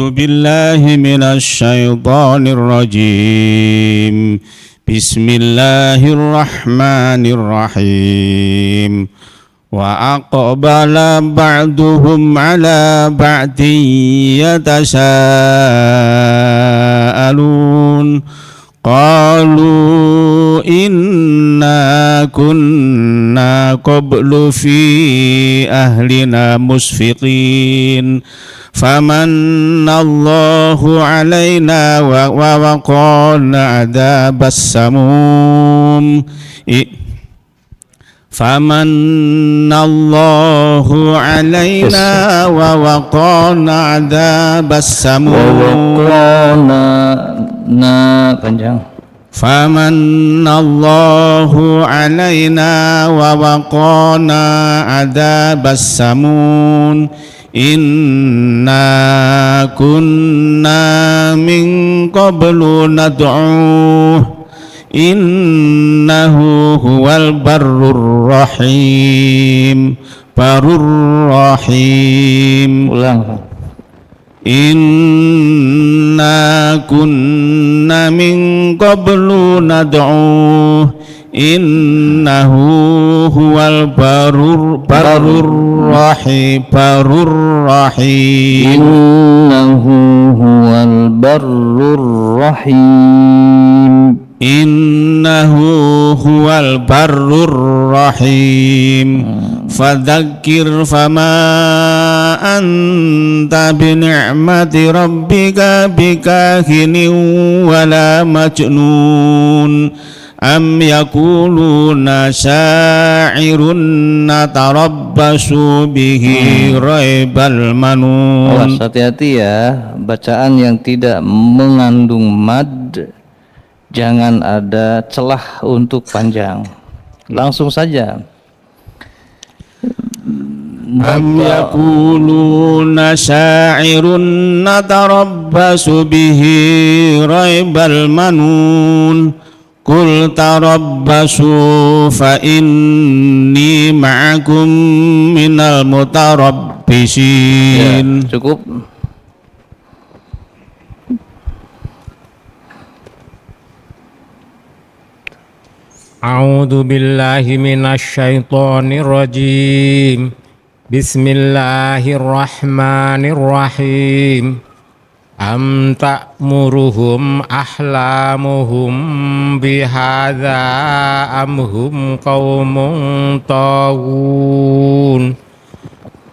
بالله من الشيطان الرجيم بسم الله الرحمن الرحيم وأقبل بعضهم على بعض يتساءلون قالوا إنا كنا قبل في أهلنا مشفقين فمن الله علينا ووقانا عذاب السموم فمن الله علينا ووقانا عذاب السموم فمن الله علينا ووقانا عذاب السموم إنا كنا من قبل ندعوه إنه هو البر الرحيم بر الرحيم إنا كنا من قبل ندعوه إنه هو البر الرحيم بر الرحيم إنه هو البر الرحيم إنه هو البر الرحيم فذكر فما أنت بنعمة ربك بكاهن ولا مجنون أم يقولون شاعر نتربص به ريب المنون. Hati-hati ya, bacaan yang tidak mengandung mad, jangan ada celah untuk panjang, langsung saja. Am yaquluna sya'irun natarabbasu bihi raibal manun qul tarabbasu fa inni ma'akum minal mutarabbisin. Ya, cukup. A'udzu billahi minasy syaithanir rajim. Bismillahirrahmanirrahim. Am ta'muruhum ahlamuhum bihadza am hum qaumun taghun.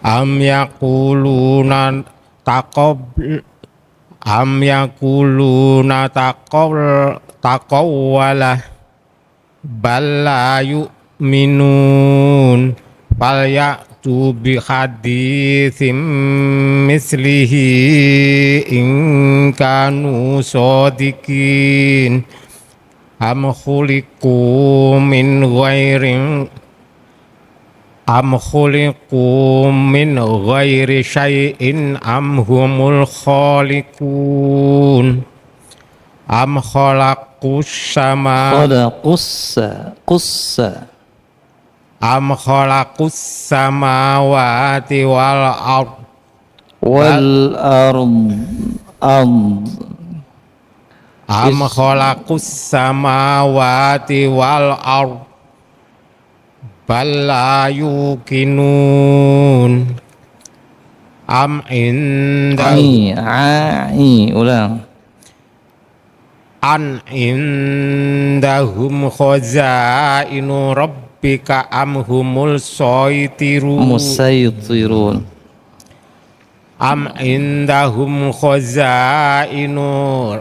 Am yaquluna taqawwala bal la yu'minun fal ya'tu bi haditsim mislihi in kanu shadiqin am khuliqu min ghairi syai'in am humul khaliqun am khalaqus samawati wal ard am khalaqus samawati wal ard bal la yuqinun am indahum khazainu rabbika am humul musaytirun am indahum khazainu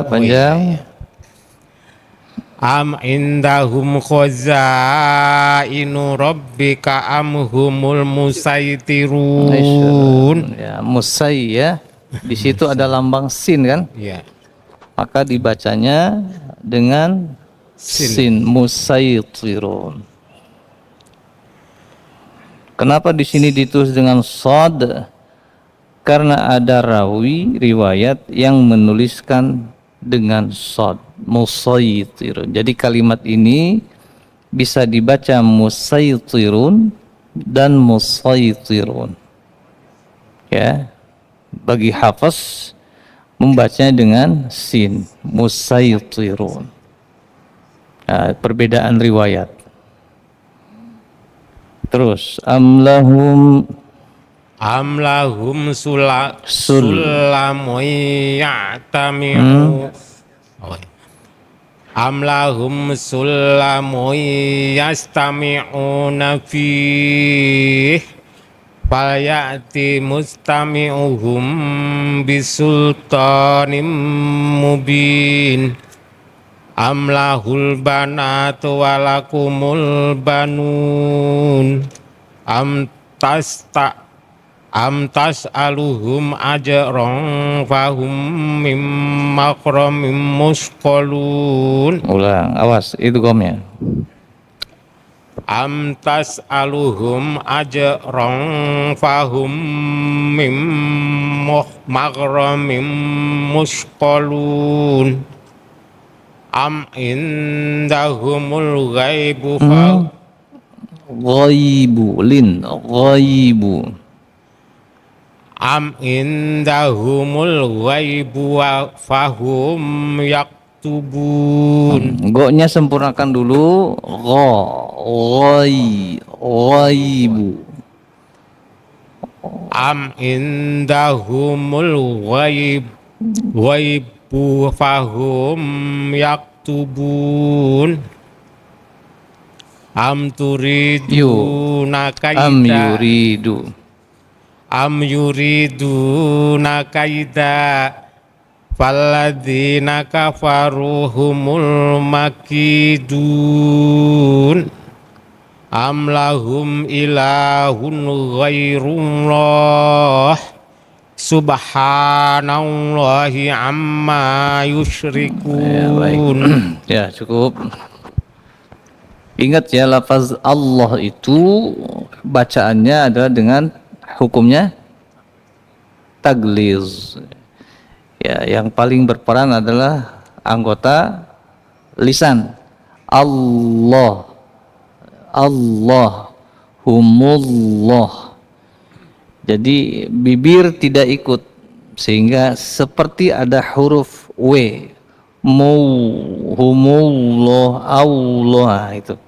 panjang. Am indahum khazainu rabbika am humul musaytirun. Ya, musay ya. Di situ ada lambang sin kan? Ya. Maka dibacanya dengan sin musaytirun. Kenapa di sini ditulis dengan shad? Karena ada rawi riwayat yang menuliskan dengan shad, musaytir. Jadi kalimat ini bisa dibaca musaytirun dan musaytirun. Ya, bagi hafaz membacanya dengan sin, musaytirun. Nah, perbedaan riwayat. Terus amlahum sulamu ya'tami'u amlahum sulamu yastami'una fih falyati mustami'uhum bisultanim mubin amlahul banatu walakumul banun amtas aluhum ajrong fahum mim makramim musqalun. Ulang, awas itu gomnya. Amtas aluhum ajrong fahum mim makramim musqalun. Am indahumul ghaibu Ghaibu lin ghaibu. Am indahumul ghaibu fahum yaktubun. Go-nya sempurnakan dulu. Ghaibu. Am indahumul ghaibu fahum yaktubun. Am turiduna kaida Am yuriduna kaida Falladzina kafaru humul makidun. Am lahum ilahun ghairullah subhanallahi amma yusyrikun. Ya, cukup. Ingat ya, lafaz Allah itu bacaannya adalah dengan hukumnya tagliz. Ya, yang paling berperan adalah anggota lisan. Allah, humullah. Jadi bibir tidak ikut, sehingga seperti ada huruf W. Humullah, Allah itu.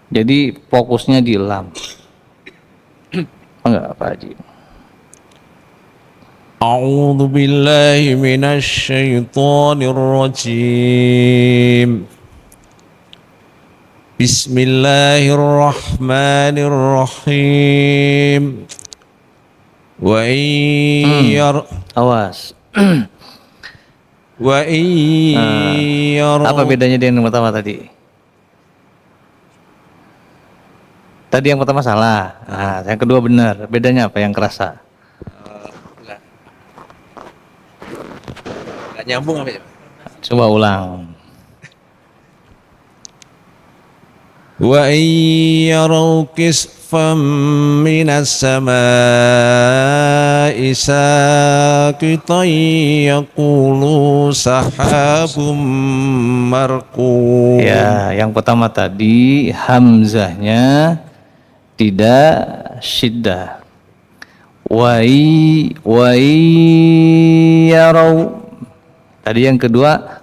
Jadi fokusnya di lam. Enggak, Pak Haji. A'udzu billahi minasy syaithanir rajim. Bismillahirrahmanirrahim. Wa Awas. Wa Apa bedanya dengan yang pertama tadi? Tadi yang pertama salah. Nah, yang kedua benar. Bedanya apa yang kerasa? Nggak nyambung apa ya? Coba ulang. Wa yarau kisfam minas samaa'i saqitan yaqulu sahabum marqum. Ya, yang pertama tadi hamzahnya tidak syiddah. Wa yarau. Tadi yang kedua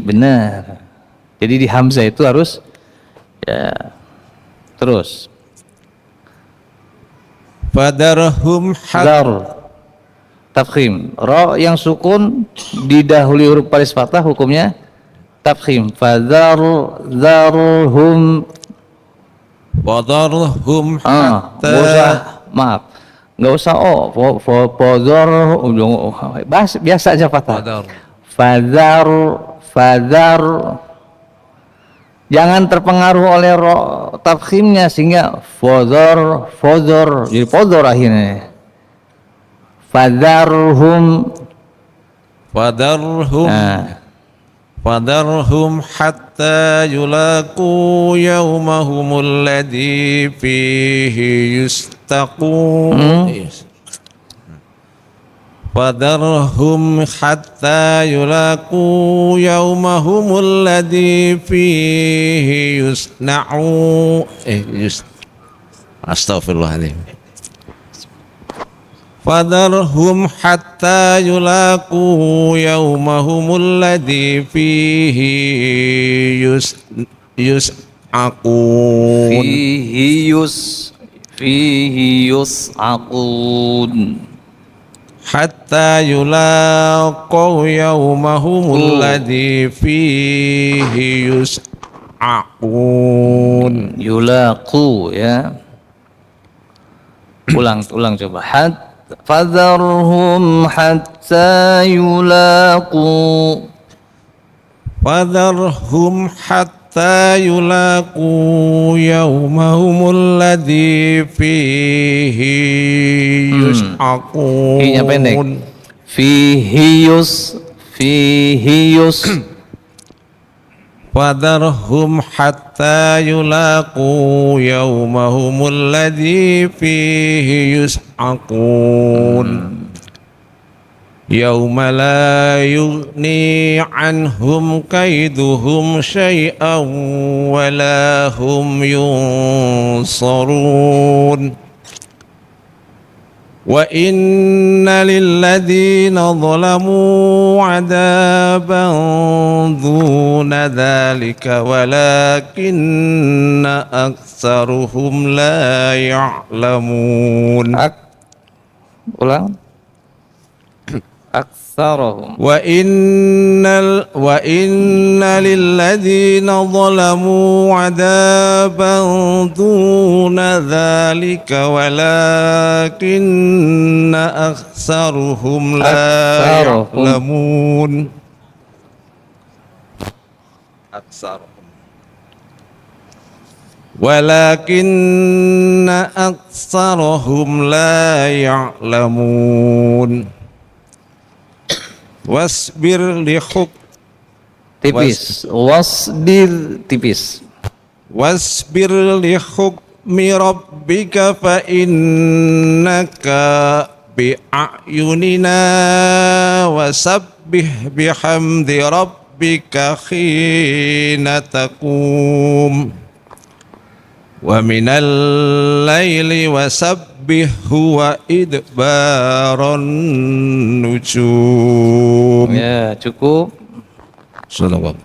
benar. Jadi di hamzah itu harus ya. Terus Fadarhum dar tafkhim. Ra yang sukun didahului huruf baris fathah hukumnya tafkhim. Fadarhum hatta maaf. Enggak usah biasa aja fathah. Fadar jangan terpengaruh oleh tafkhimnya sehingga fodor jadi fodor akhirnya. Fadarhum hatta yulaqu yawmahumul ladzi fihi yustaqun. فذرهم حتى يلاقوا يومهم الذي فيه يصنعون Astaghfirullahaladzim. فذرهم حتى يلاقوا يومهم الذي فيه يصعقون fihi yus'aqun حتى يلاقوا يومهم الذي فيه يصعقون. yulaqu ya. Ulang coba. Fadharhum hatta yulaqu. فذرهم حتى يلاقوا يومهم الذي فيه يصعقون. I-nya pendek. Fihi yus. فذرهم حتى يلاقوا يومهم الذي فيه يصعقون. يوم لا يغني عنهم كيدهم شيئا ولا هم ينصرون. وإن للذين ظلموا عذابا دون ذلك ولكن أكثرهم لا يعلمون. Ulang. Aktsarahum. وإن للذين ظلموا عذابا دون ذلك ولكن أكثرهم لا يعلمون. ولكن أكثرهم لا يعلمون. Wasbir tipis. Wasbir tipis. Wasbir li hukmi rabbika fa innaka bi a'yunina wasabbih bihamdi rabbika khina taqum wa minal laili wasabbihhu wa idbaran nujum. Ya, cukup. Sallallahu.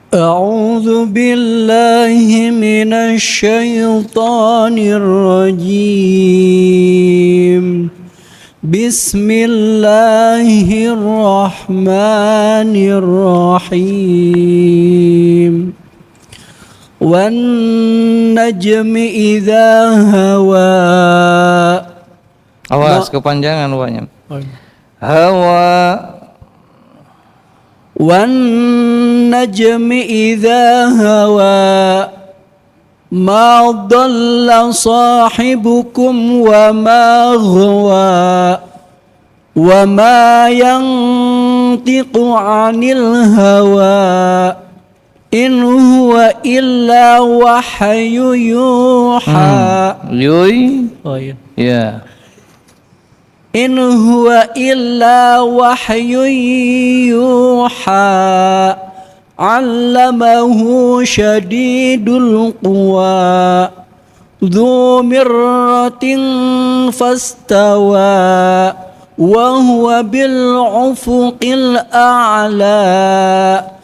A'udzu billahi minasy syaithanir rajim. Bismillahirrahmanirrahim. Wan najmi idza hawa. Awas kepanjangan wanya. Hawa. Wan najmi idza hawa. Ma dhalla sahibukum wa ma ghawa. Wa ma yantiqu 'anil hawa. In huwa illa wahyu yuha. Oh iya. Ya. In huwa illa wahyu yuha. 'Allamahu syadidul quwa. Dzu mirratin fastawa. Wa huwa bil ufuqil a'la.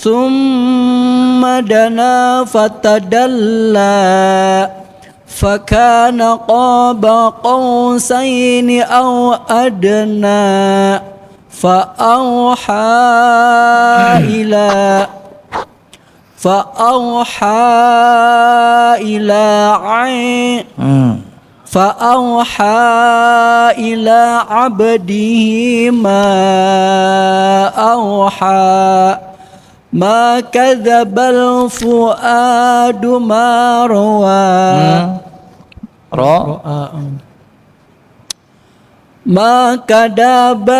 ثم دنا فتدلى فكان قاب قوسين أو أدنى فأوحى إلى عبده ما أوحى ما كذب الفؤاد ما روى. ما كذب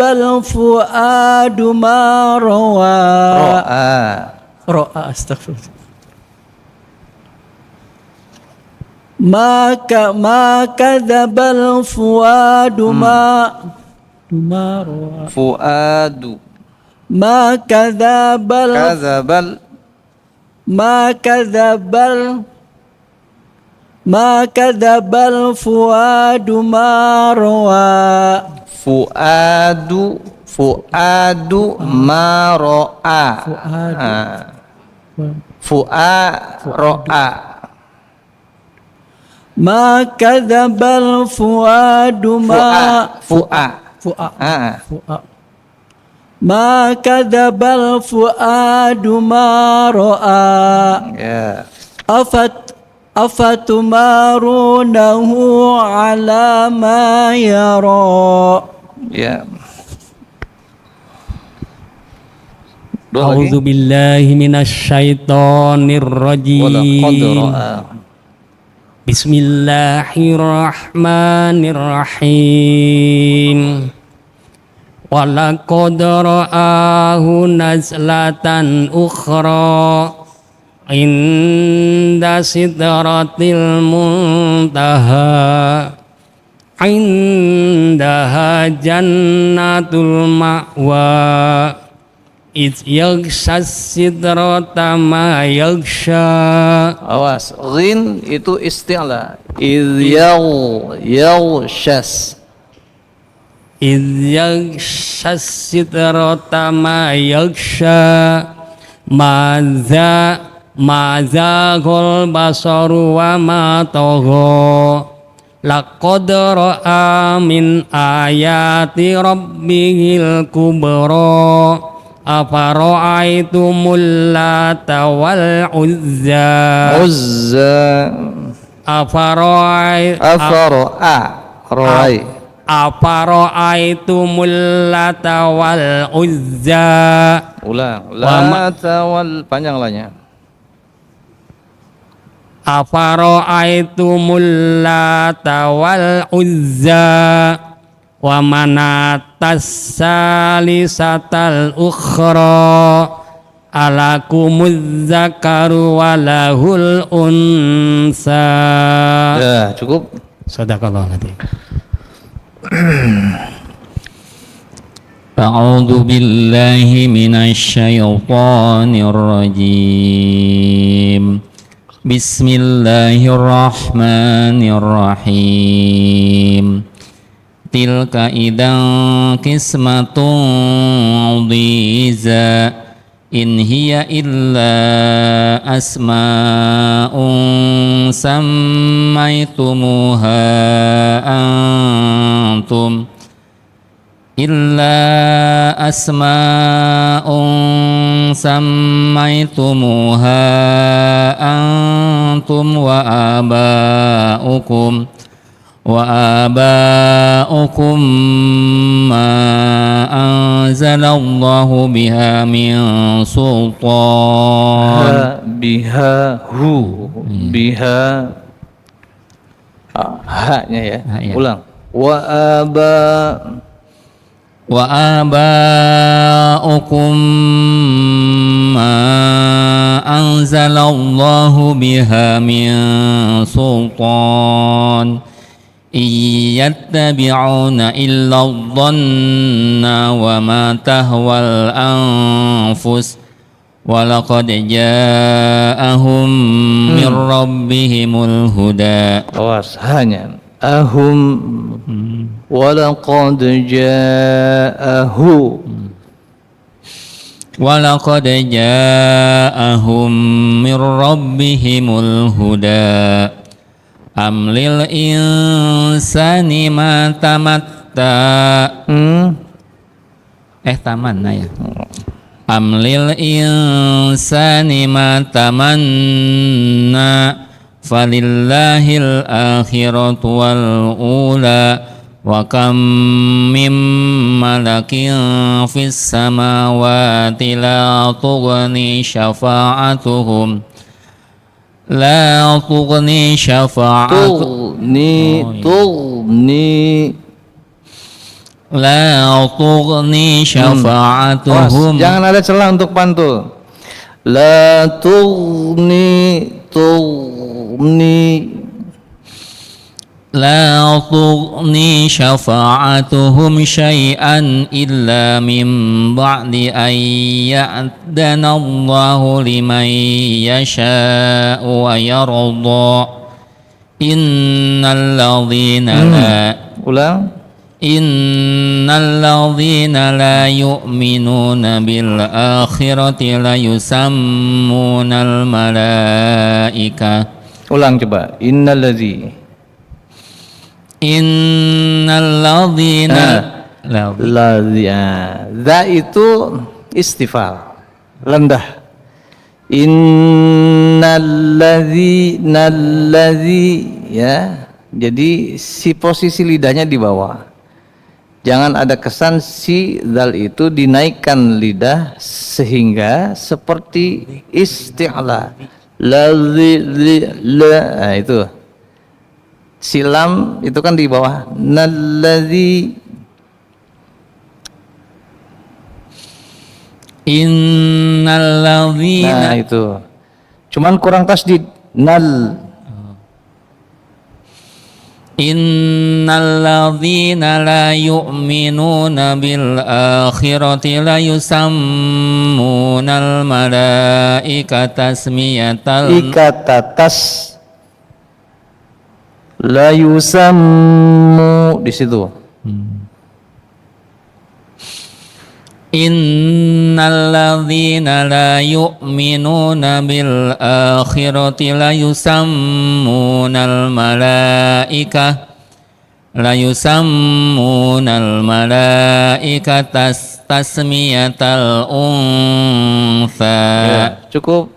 الفؤاد ما روى. روى. استغفر. ما كذب الفؤاد ما رأى Fuadu. ما كذب Kadzabal. ما كذب الفؤاد ما رأى Fuadu maro'a. Fu'a. ما كذب الفؤاد Fu'a. ما كذب الفؤاد ما رأى Ya. أفتمارونه على ما يرى Ya. A'udzu billahi minasyaitonir Walaqad rajim. ra'a. Bismillahirrahmanirrahim. Walaqad ra'ahu nazlatan ukhra inda sidratil muntaha indaha jannatul ma'wa iz yaghsas sidrata ma yaghsha. Awas, ghin itu isti'la. Yaghshas. iz yaghsas sidrata ma yaghsha maza gol basaru wa ma tagha laqad ra'a min ayati rabbihil kubra afara'aitumul lata wal uzza Afara'a. Roai. afara'aitumul lata wal uzza Ulang. Wa Tawal panjang lahnya. afara'aitumul lata wal uzza wa manatas salisatal ukhra alakumuz zakaru walahul unsa. Ya, cukup. Sadaqallahu aladzim. A'udzu billahi minasy syaithanir rajim. Bismillahirrahmanirrahim. Tilka idan qismatun dhiza in hiya illa asma'un sammaytumuha antum wa aba'ukum ma anzalallahu biha min sultan. Haknya ya. Ya. Ulang. Wa aba'ukum ma anzalallahu biha min sultan iyattabi'una illa dhanna wa ma tahwal anfus wa laqad ja'ahum min rabbihimul huda. Awas, hanya ahum. Walaqad ja'ahu. Walaqad ja'ahum min rabbihimul huda am lil insani ma tamatta. Tamanna ya. Am lil insani ma tamanna falillahil akhiratu wal ula wa kam mim malakin fis samawati la tughni syafa'atuhum syafa'atuhum. Jangan ada celah untuk pantul. La tughni لا تغني شفاعتهم شيئا إلا من بعد أن يأذن الله لمن يشاء ويرضى إن الذين لا يؤمنون بالآخرة ليسمون الملائكة. Ulang coba. Innalladzina Za itu istifal, rendah. Innalladzi, ya. Jadi si posisi lidahnya di bawah. Jangan ada kesan si zal itu dinaikkan lidah sehingga seperti isti'la. Nah, itu. Silam itu kan di bawah. Nalladzi. Innalladzina. Nah, itu. Cuman kurang tasdid. Innalladzina la yu'minuna bil akhirati la yusammunal malaikata tasmiyatal la yusammu di situ. Innalladzina la yu'minuna bil akhirati la yusammunal malaikata tasmiyatal untha. Ya, cukup.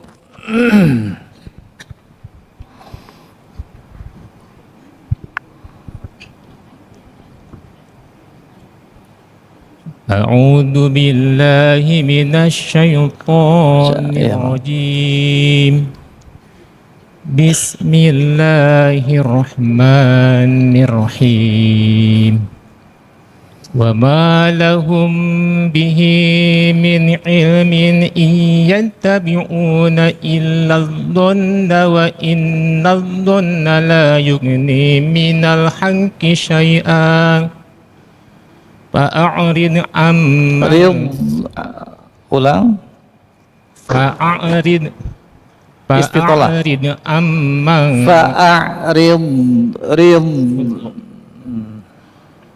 أعوذ بالله من الشيطان الرجيم بسم الله الرحمن الرحيم وما لهم به من علم إن يتبعون إلا الظن وإن الظن لا يغني من الحق شيئا فأعرض عمن ulang فأعرض عمن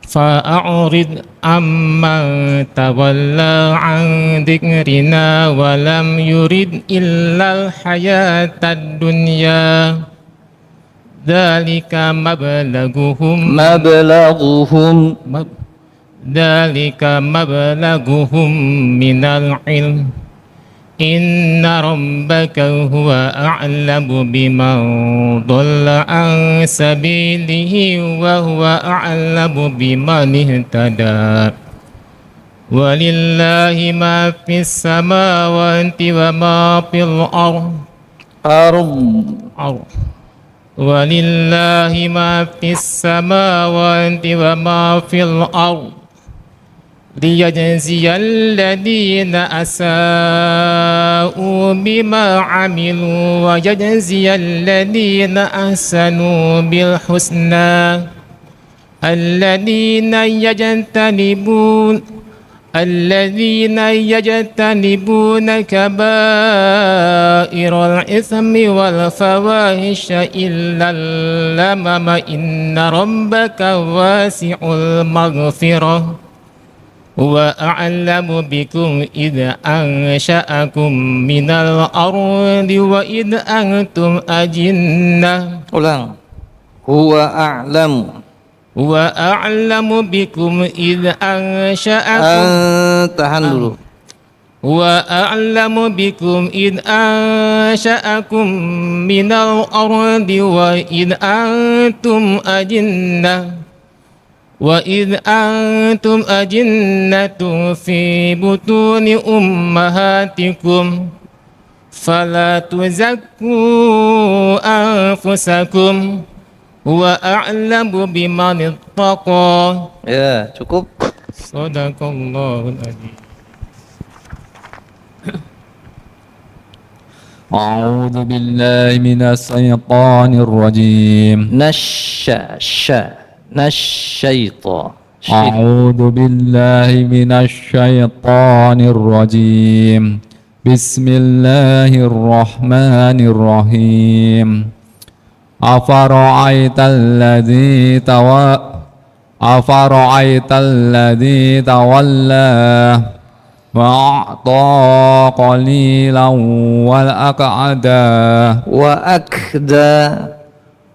فأعرض عمن تولى عن ذكرنا ولم يرد إلا الحياة الدنيا ذلك مبلغهم من العلم إن ربك هو أعلم بمن ضل عن سبيله وهو أعلم بمن اهتدى ولله ما في السماوات وما في الأرض ولله ما في السماوات وما في الأرض ليجزي الذين أساءوا بما عملوا ويجزي الذين أحسنوا بالحسنى الذين يجتنبون كبائر الإثم والفواحش إلا اللمم إن ربك واسع المغفرة هو أعلم بكم إذ أنشأكم من الأرض وإذ أنتم أجنة. Ulang. Huwa a'lamu bikum إذ أنشأكم. Tahan dulu. وأعلم بكم إذ أنشأكم من الأرض وإذ أنتم أجنة في بطون أمهاتكم فلا تزكوا أنفسكم هو أعلم بمن اتقى. Ya, cukup. Sadaqallahul adzim. أعوذ بالله من الشيطان الرجيم. nasyaiton. أعوذ بالله من الشيطان الرجيم بسم الله الرحمن الرحيم أفرأيت الذي تولى وأعطى قليلا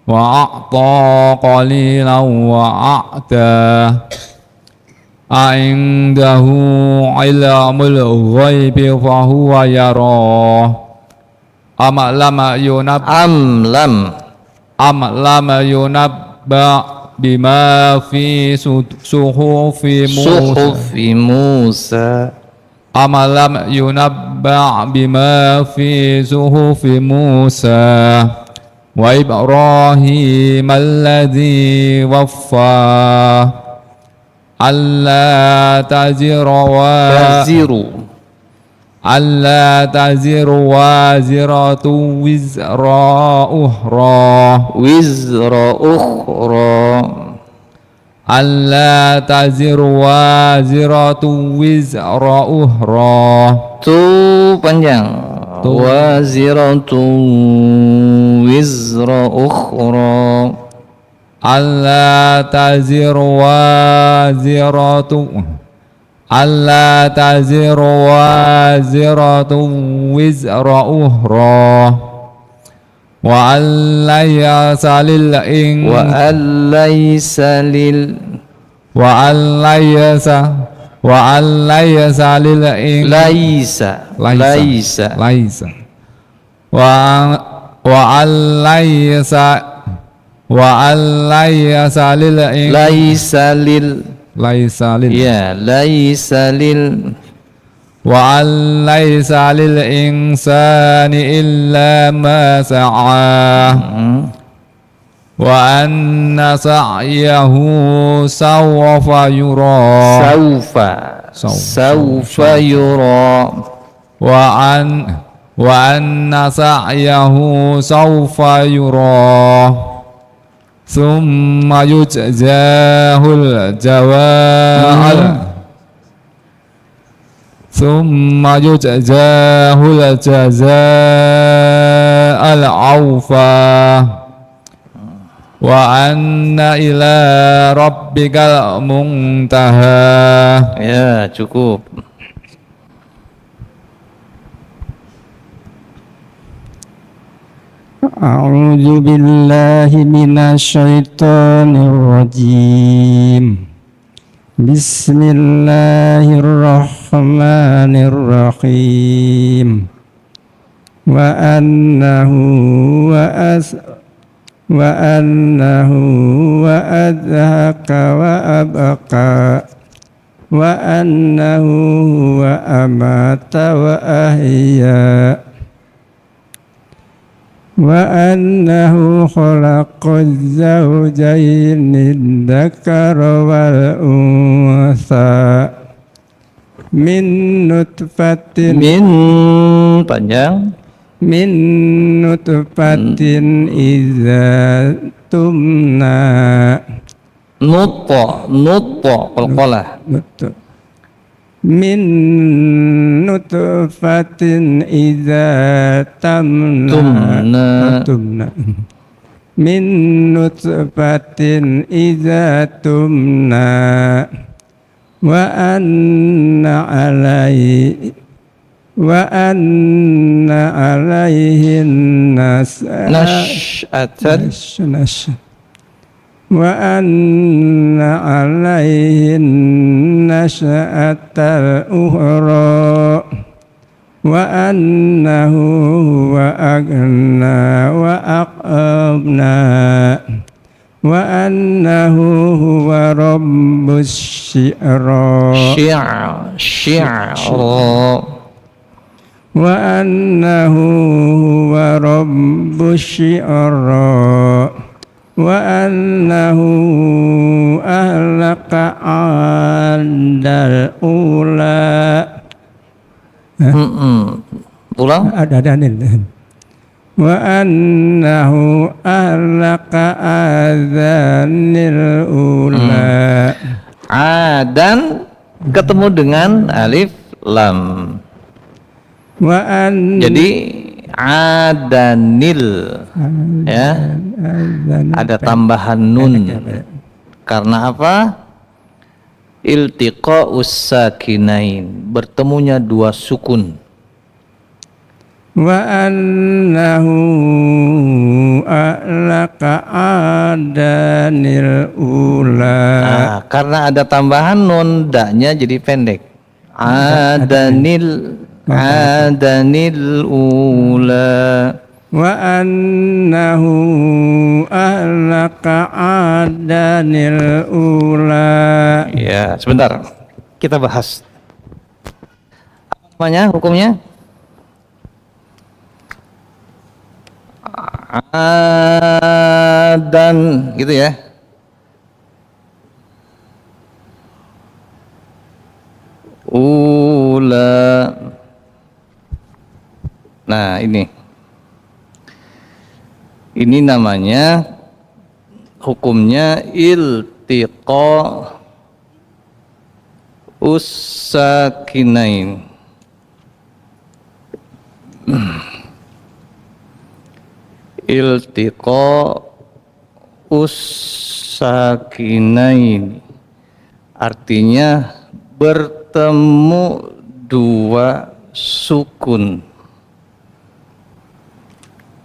وأعطى قليلا وأعتى أعنده علم الغيب فهو يرى أم لم ينبأ بما في صحف موسى أم لم ينبأ بما في صحف موسى وإبراهيم الذي وفى ألا تزر وازرة وزر أخرى ألا تزر وازرة وزر أخرى tu panjang waziratun wizra ukhra ألا تزر وازرة وزر أخرى وأن ليس للإنسان إلا ما سعى وأن سعيه سوف يرى وأن سعيه سوف يرى ثم يجزاه الجزاء الأوفى وأن إلى ربك المنتهى. Ya, cukup. أعوذ بالله من الشيطان الرجيم بسم الله الرحمن الرحيم وأنه وأضحك وأبقى وأنه وأمات وأحيا وأنه خلق الزوجين الذكر والأنثى من نطفة من نطفة إذا تمنى qalqalah من نطفة إذا تمنى من نطفة إذا تمنى وأن عليه وأن عليه النشأة الأخرى وأنه هو أغنى وأقنى وأنه هو رب الشعرى وأنه هو رب الشعرى وأنه أهلك عاد الأولى ulang ada وأنه أهلك آذانil ula. Adan ketemu dengan alif lam. Jadi adanil, ya, ada tambahan nun. Karena apa? Iltiqa'us sakinain, bertemunya dua sukun. Wa annahu ahlaka adanil ula. Nah, karena ada tambahan nun, daknya jadi pendek. Adanil ula. Wa annahu ahlaka adanil ula. Ya, sebentar. Kita bahas. Apa namanya hukumnya? Adan gitu ya. Ula. Nah, ini namanya hukumnya iltiqa usakinain. Iltiqa usakinain artinya bertemu dua sukun.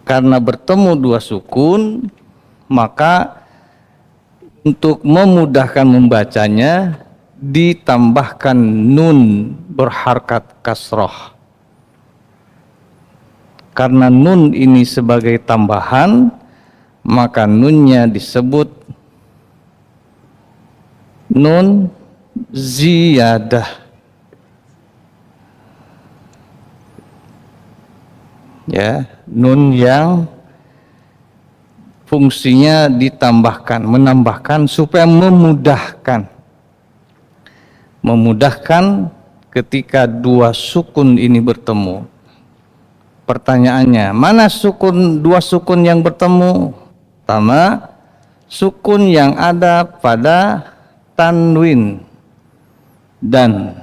Karena bertemu dua sukun, maka untuk memudahkan membacanya ditambahkan nun berharkat kasroh. Karena nun ini sebagai tambahan, maka nunnya disebut nun ziyadah. Ya, nun yang fungsinya ditambahkan, menambahkan supaya memudahkan ketika dua sukun ini bertemu. Pertanyaannya, mana dua sukun yang bertemu? Pertama, sukun yang ada pada tanwin, dan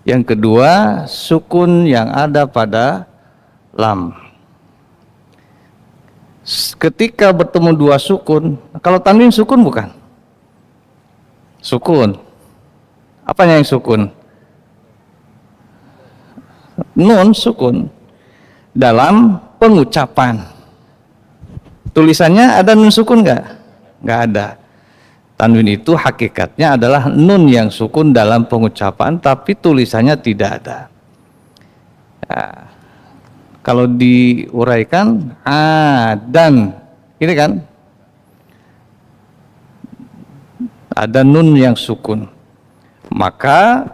yang kedua sukun yang ada pada lam. Ketika bertemu dua sukun, kalau tanwin sukun bukan? Sukun. Apanya yang sukun? Nun sukun. Dalam pengucapan, tulisannya ada nun sukun nggak? Nggak ada. Tanwin itu hakikatnya adalah nun yang sukun dalam pengucapan, tapi tulisannya tidak ada. Nah, kalau diuraikan adan, ini kan ada nun yang sukun. Maka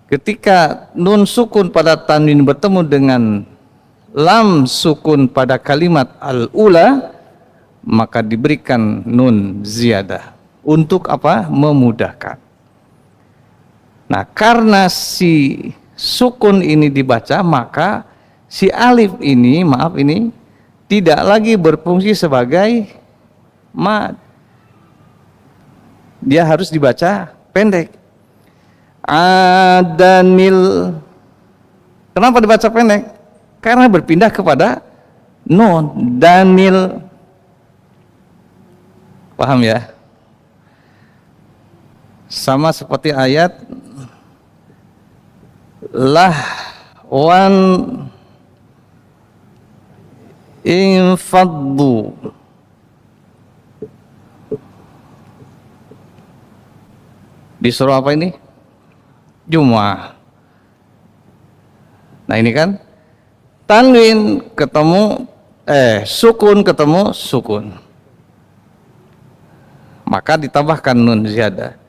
ketika nun sukun pada tanwin bertemu dengan lam sukun pada kalimat al-ula, maka diberikan nun ziyadah. Untuk apa? Memudahkan. Nah, karena si sukun ini dibaca, maka si alif ini, tidak lagi berfungsi sebagai mad. Dia harus dibaca pendek. Adanil. Kenapa dibaca pendek? Karena berpindah kepada nun. Danil. Paham ya? Sama seperti ayat lahwan infaddu. Di surah apa ini? Jumu'ah. Nah, ini kan tanwin ketemu sukun ketemu sukun, maka ditambahkan nun ziyadah.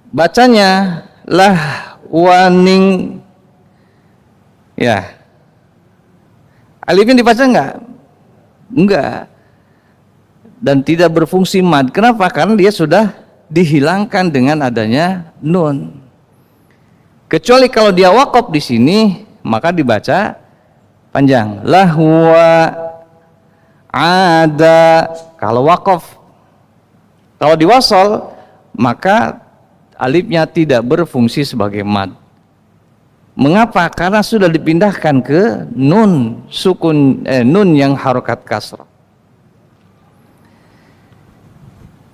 Bacanya lahwaning, ya. Alifnya dibaca enggak? Enggak. Dan tidak berfungsi mad. Kenapa? Karena dia sudah dihilangkan dengan adanya nun. Kecuali kalau dia waqaf di sini, maka dibaca panjang. Lahwa ada. Kalau waqaf, kalau diwasol maka alifnya tidak berfungsi sebagai mad. Mengapa? Karena sudah dipindahkan ke nun sukun nun yang harokat kasrah.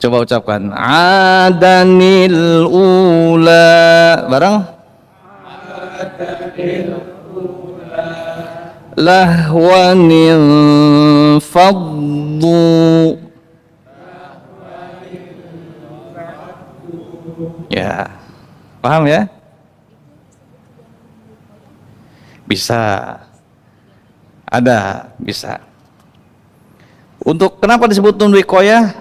Coba ucapkan adanil ula bareng. Lahwanil faddu. Ya, paham ya? Bisa, ada, bisa. Untuk kenapa disebut nun wikoyah?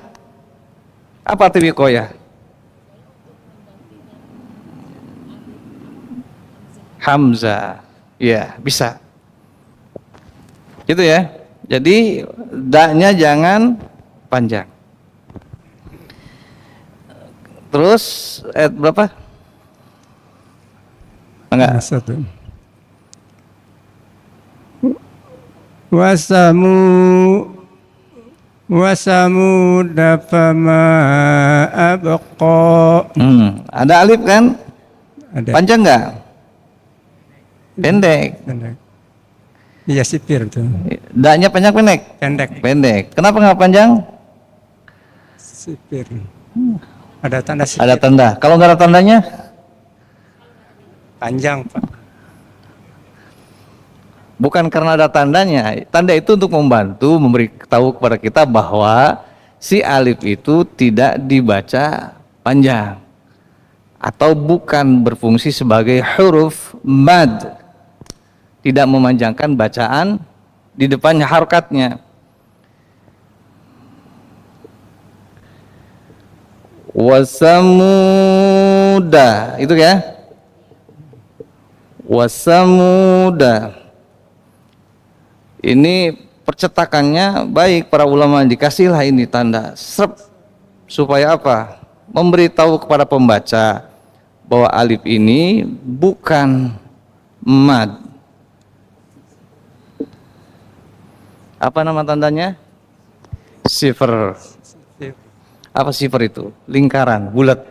Apa arti wikoyah? Hamzah, ya bisa. Gitu ya. Jadi da-nya jangan panjang. Terus ayat berapa? Enggak. Satu. Wasamu dafama abqa. Ada alif kan? Ada. Panjang enggak? Pendek. Pendek. Iya sipir tuh. Da-nya panjang pendek? Pendek. Pendek. Kenapa enggak panjang? Sipir. Ada tanda sipir. Ada tanda. Kalau enggak ada tandanya? Panjang, Pak. Bukan karena ada tandanya. Tanda itu untuk membantu memberitahu kepada kita bahwa si alif itu tidak dibaca panjang atau bukan berfungsi sebagai huruf mad, tidak memanjangkan bacaan di depannya harokatnya. Wasamuda itu ya, wasamuda. Ini percetakannya baik, para ulama dikasihlah ini tanda serp, supaya apa? Memberitahu kepada pembaca bahwa alif ini bukan mad. Apa nama tandanya? Sifr. Apa sifr itu? Lingkaran, bulat,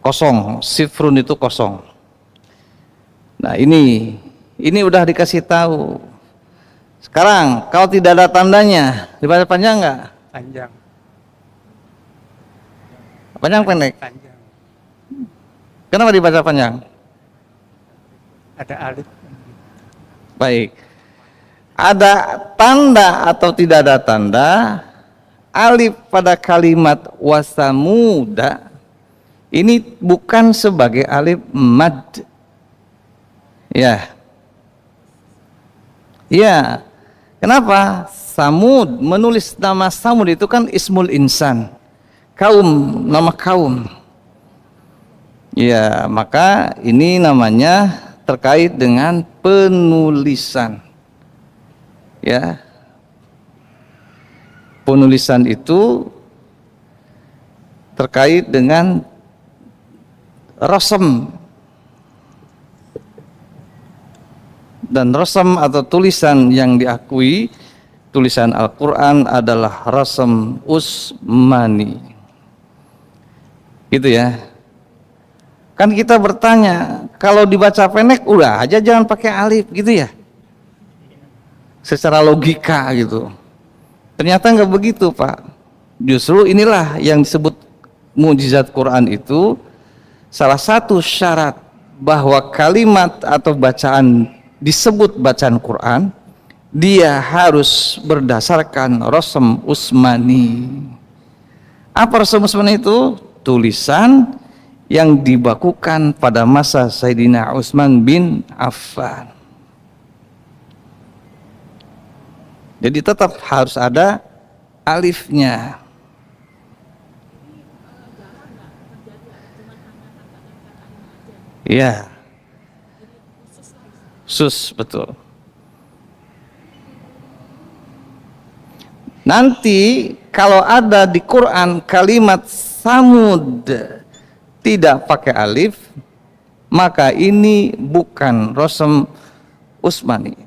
kosong. Sifrun itu kosong. Nah ini udah dikasih tahu. Sekarang kalau tidak ada tandanya, dibaca panjang nggak? Panjang. Panjang pendek? Panjang. Kenapa dibaca panjang? Ada alif. Baik. Ada tanda atau tidak ada tanda, alif pada kalimat wasamuda ini bukan sebagai alif mad. Ya. Ya. Kenapa? Samud, menulis nama Samud itu kan ismul insan. Kaum, nama kaum. Ya, maka ini namanya terkait dengan penulisan. Ya. Penulisan itu terkait dengan rasam. Dan rasam atau tulisan yang diakui tulisan Al-Quran adalah rasam Usmani. Gitu ya. Kan kita bertanya, kalau dibaca pendek udah aja jangan pakai alif gitu ya. Secara logika gitu. Ternyata nggak begitu, Pak. Justru inilah yang disebut mukjizat Quran itu, salah satu syarat bahwa kalimat atau bacaan disebut bacaan Quran, dia harus berdasarkan rasam Usmani. Apa rasam Usmani itu? Tulisan yang dibakukan pada masa Sayyidina Utsman bin Affan. Jadi tetap harus ada alifnya. Ya. Sus, betul. Nanti kalau ada di Quran kalimat Samud tidak pakai alif, maka ini bukan rasam Usmani.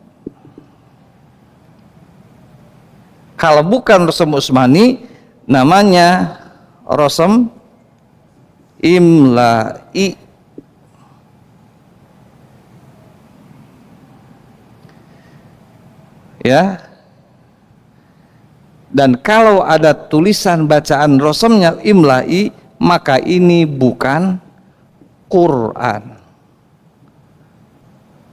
Kalau bukan Rasam Utsmani namanya Rasam Imla'i. Ya. Dan kalau ada tulisan bacaan Rasamnya Imla'i, maka ini bukan Quran.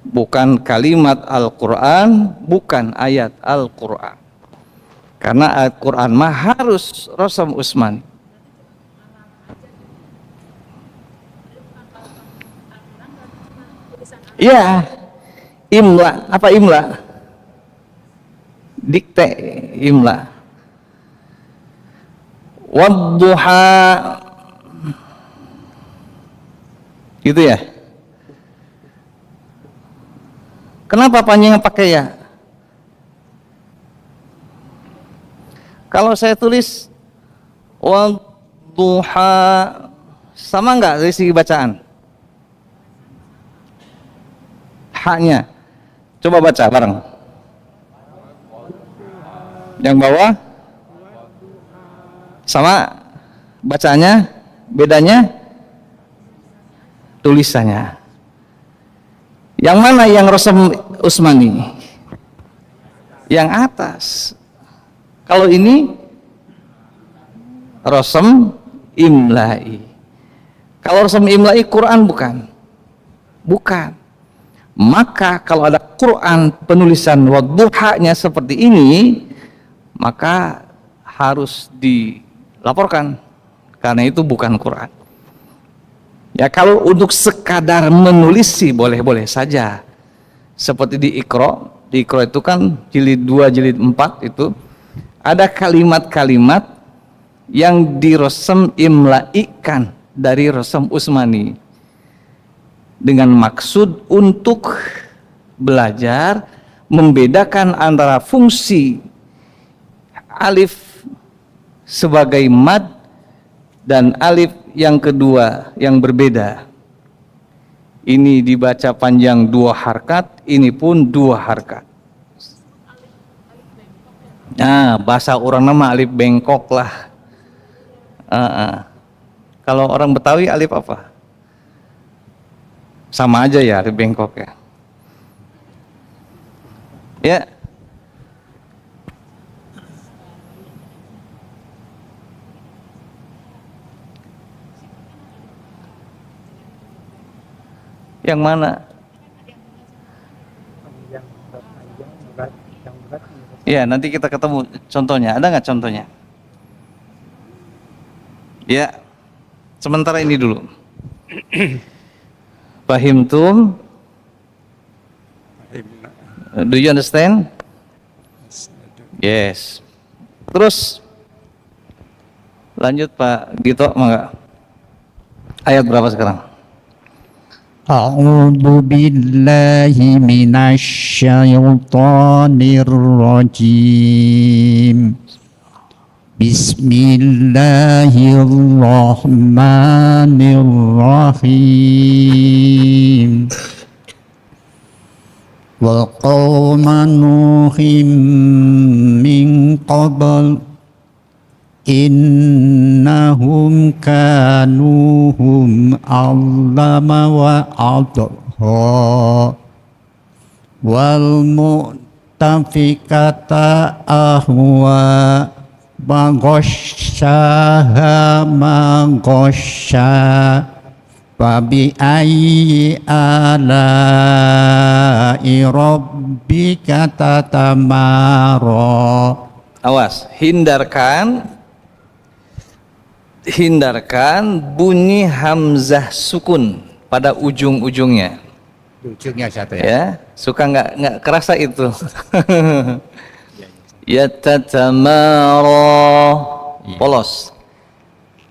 Bukan kalimat Al-Quran, bukan ayat Al-Quran. Karena Al-Quran mah harus Rasam Utsmani. Iya, imla, apa imla? Dikte, imla. Wadduha, gitu ya. Kenapa panjang pakai ya? Kalau saya tulis wadduha, sama enggak dari segi bacaan? Haknya. Coba baca bareng. Yang bawah sama bacaannya, bedanya tulisannya. Yang mana yang Rasam Utsmani? Yang atas. Kalau ini Rasam Imla'i. Kalau Rasam Imla'i Quran bukan? Bukan. Maka kalau ada Quran penulisan wadduhanya seperti ini, maka harus dilaporkan karena itu bukan Quran. Ya, kalau untuk sekadar menulis sih boleh-boleh saja. Seperti di Iqra. Di Iqra itu kan jilid 2, jilid 4 itu ada kalimat-kalimat yang dirasam imla'ikan dari Rasam Utsmani dengan maksud untuk belajar membedakan antara fungsi alif sebagai mad dan alif yang kedua yang berbeda. Ini dibaca panjang 2 harkat, ini pun 2 harkat. Nah, bahasa orang nama alif bengkok lah. Kalau orang Betawi alif apa? Sama aja ya, alif bengkok ya. Ya. Yang mana? Ya, nanti kita ketemu contohnya. Ada nggak contohnya? Ya, sementara ini dulu. Fahimtum? Do you understand? Yes. Terus lanjut Pak Gito, mangga. Ayat berapa sekarang? أعوذ بالله من الشيطان الرجيم بسم الله الرحمن الرحيم وقوم نوح من قبل إنهم كانوا هم أظلم وأطغى والمؤتفكة أهوى فغشاها ما غشا فبأي آلاء ربك تتمارى. Awas, hindarkan bunyi hamzah sukun pada ujung-ujungnya. Ujungnya satu Ya, suka nggak kerasa itu. Ya tatamara, polos.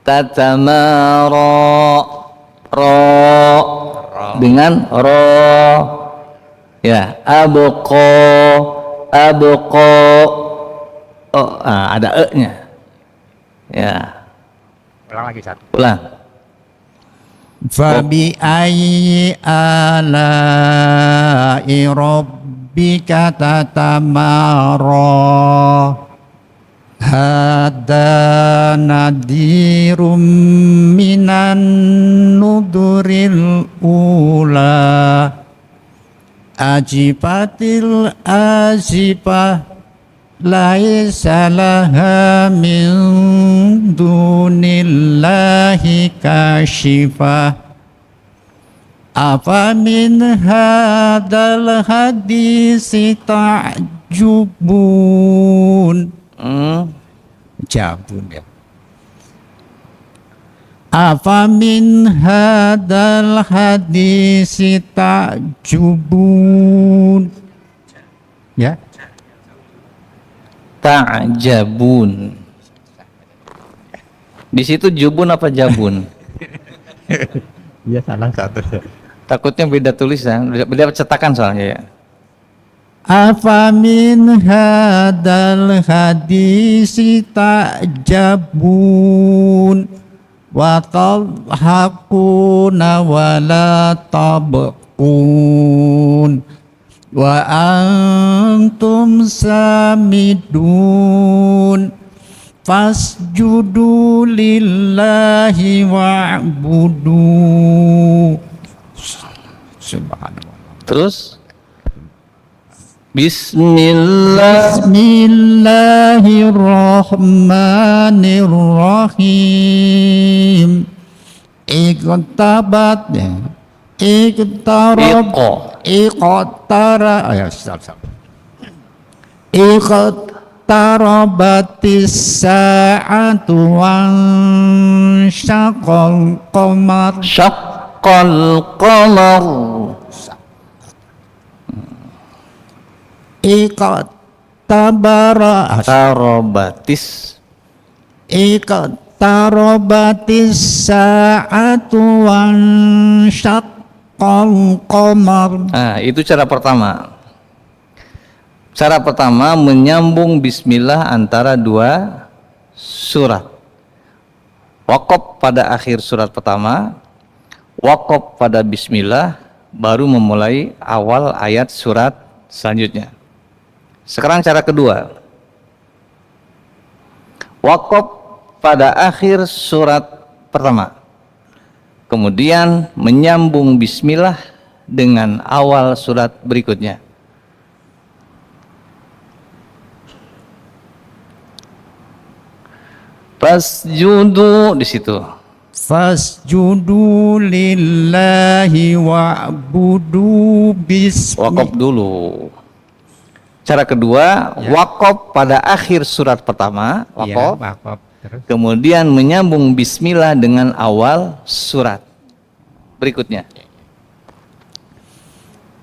Tatamara, ro dengan ro. Ya, abqa, oh, ada e-nya. Ya. Ulang lagi satu. Ulang. Fabi'ayyi ala'i rabbika tatamara. Hada nadirum minan nuduril ula ajibatil azibah laisa laha min dunillahi kashifah afa min hadal hadisi ta'jubun. Jabun ya. Afa min hadal hadisi ta'jubun. Ya. Ta'jabun. Di situ jubun apa jabun? Iya salah satu. Takutnya beda tulisan, beda cetakan soalnya ya. Afa min hadal hadisi ta'jabun wa tadhakuna wa la tabqun wa antum samidun fasjudu lillahi wa'budu. Subhanallah. Terus Bismillahirrahmanirrahim. Iqtabat iqtarab iqtara iqtarabatis sa'atu wan syaqqal qamar Syaqqal qamar. Iqtabara Tarobatis. iqtarabatis sa'atu wan syaqqal qamar. Nah, itu cara pertama. Cara pertama menyambung bismillah antara dua surat. Waqaf pada akhir surat pertama, waqaf pada bismillah, baru memulai awal ayat surat selanjutnya. Sekarang cara kedua, waqaf pada akhir surat pertama, kemudian menyambung bismillah dengan awal surat berikutnya. Fasjudu di situ. Fasjudu lillahi wa'budu Waqaf dulu. Cara kedua, waqaf pada akhir surat pertama, waqaf. Kemudian menyambung bismillah dengan awal surat berikutnya.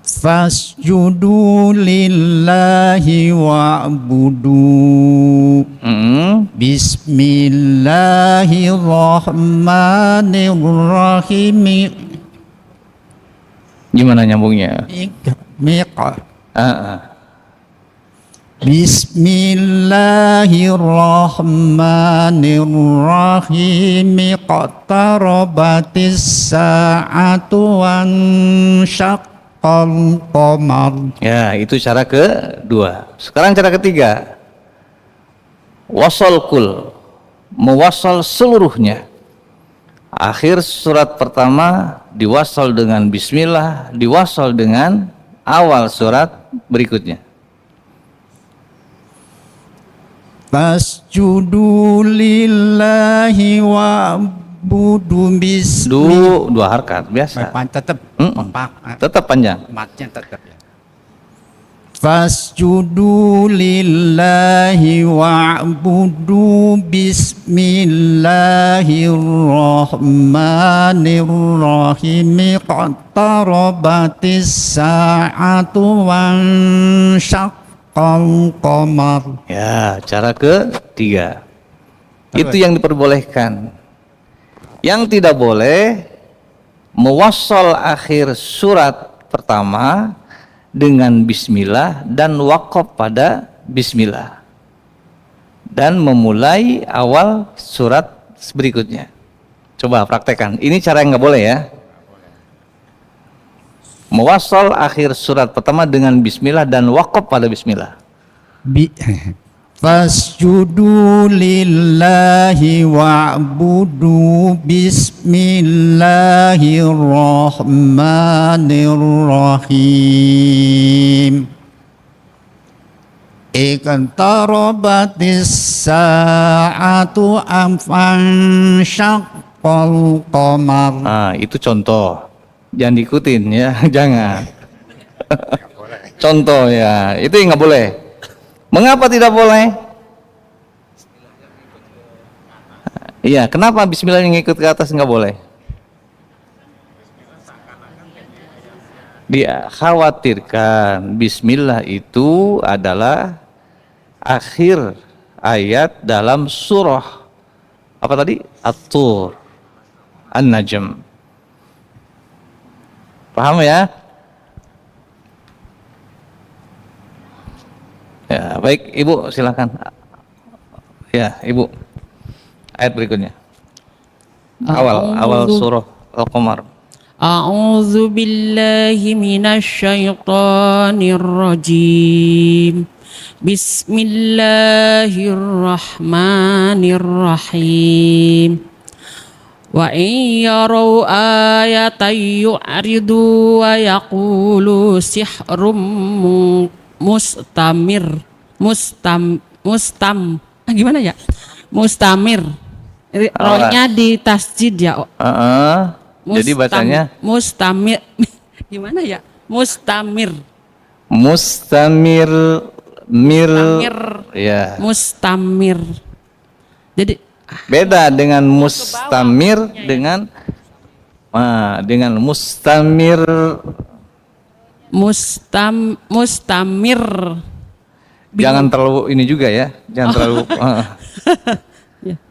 Fasjudu lillahi wa'budu. Bismillahirrahmanirrahim. Gimana nyambungnya? Bismillahirrahmanirrahim. Iqtarabatis sa'atu wan syaqqal qamar. Ya, itu cara kedua. Sekarang cara ketiga. Wasal kul, mewasal seluruhnya. Akhir surat pertama diwasal dengan bismillah, diwasal dengan awal surat berikutnya. Fasjudu lillahi wa'budu bismillah. Dua harkat biasa. Tetap Tetap panjang. matnya tetap ya. Fasjudu lillahi wa'budu bismillahirrahmanirrahim. Iqtarabatis sa'atu wan syaqqal qamar. Ya, cara ketiga. Itu yang diperbolehkan. Yang tidak boleh mewasal akhir surat pertama dengan bismillah dan waqaf pada bismillah dan memulai awal surat berikutnya. Coba praktekkan. Ini cara yang nggak boleh ya. Mewasal akhir surat pertama dengan bismillah dan waqaf pada bismillah. fasjudu lillahi wa'budu bismillahirrahmanirrahim. Iqtarabatis sa'atu ansyaqqal qamar. Nah, itu contoh. Jangan diikutin ya, jangan. Contoh ya, itu yang nggak boleh. Mengapa tidak boleh? Iya, kenapa Bismillah yang ngikut ke atas nggak boleh? Dia khawatirkan Bismillah itu adalah akhir ayat dalam surah apa tadi? At-Tur, An-Najm. Paham ya? Ya, baik Ibu silakan. Ya, Ibu. Ayat berikutnya. Awal surah Al-Qamar. A'udzu billahi minasyaitonir rajim. Bismillahirrahmanirrahim. Wa in yarau ayatan yu'ridu wa yaqulu sihrum gimana ya? Mustamir. Rohnya di tasjid ya. Jadi bacanya mustamir. Gimana ya? Mustamir. Mustamir. Ya. Mustamir. Jadi beda dengan mustamir dengan mustamir. Mustamir. Jangan terlalu ini juga ya, jangan terlalu Ya.